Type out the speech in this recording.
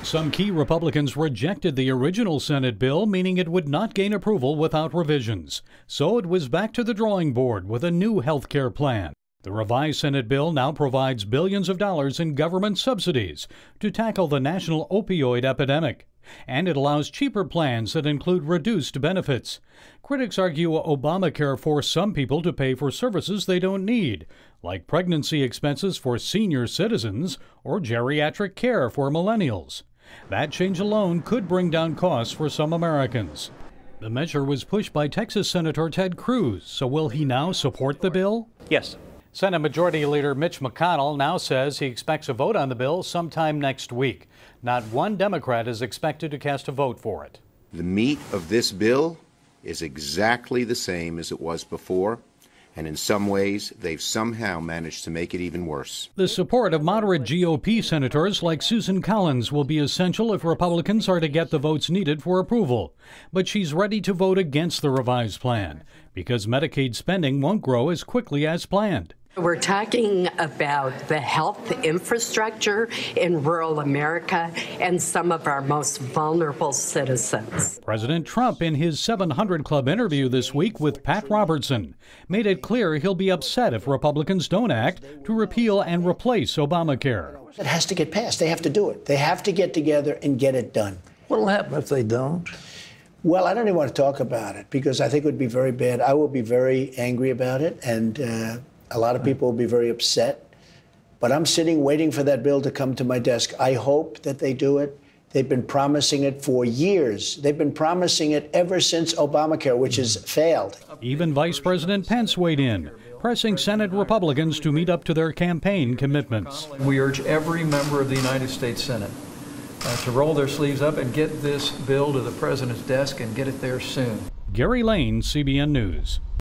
Some key Republicans rejected the original Senate bill, meaning it would not gain approval without revisions. So it was back to the drawing board with a new health care plan. The revised Senate bill now provides billions of dollars in government subsidies to tackle the national opioid epidemic. And it allows cheaper plans that include reduced benefits. Critics argue Obamacare forced some people to pay for services they don't need, like pregnancy expenses for senior citizens or geriatric care for millennials. That change alone could bring down costs for some Americans. The measure was pushed by Texas Senator Ted Cruz, so will he now support the bill? Yes. Senate Majority Leader Mitch McConnell now says he expects a vote on the bill sometime next week. Not one Democrat is expected to cast a vote for it. The meat of this bill is exactly the same as it was before, and in some ways, they've somehow managed to make it even worse. The support of moderate GOP senators like Susan Collins will be essential if Republicans are to get the votes needed for approval. But she's ready to vote against the revised plan because Medicaid spending won't grow as quickly as planned. We're talking about the health infrastructure in rural America and some of our most vulnerable citizens. President Trump, in his 700 Club interview this week with Pat Robertson, made it clear he'll be upset if Republicans don't act to repeal and replace Obamacare. It has to get passed. They have to do it. They have to get together and get it done. What'll happen if they don't? Well, I don't even want to talk about it because I think it would be very bad. I will be very angry about it, and a lot of people will be very upset. But I'm sitting waiting for that bill to come to my desk. I hope that they do it. They've been promising it for years. They've been promising it ever since Obamacare, which has failed. Even Vice President Pence weighed in, pressing Senate Republicans to meet up to their campaign commitments. We urge every member of the United States Senate to roll their sleeves up and get this bill to the president's desk and get it there soon. Gary Lane, CBN News.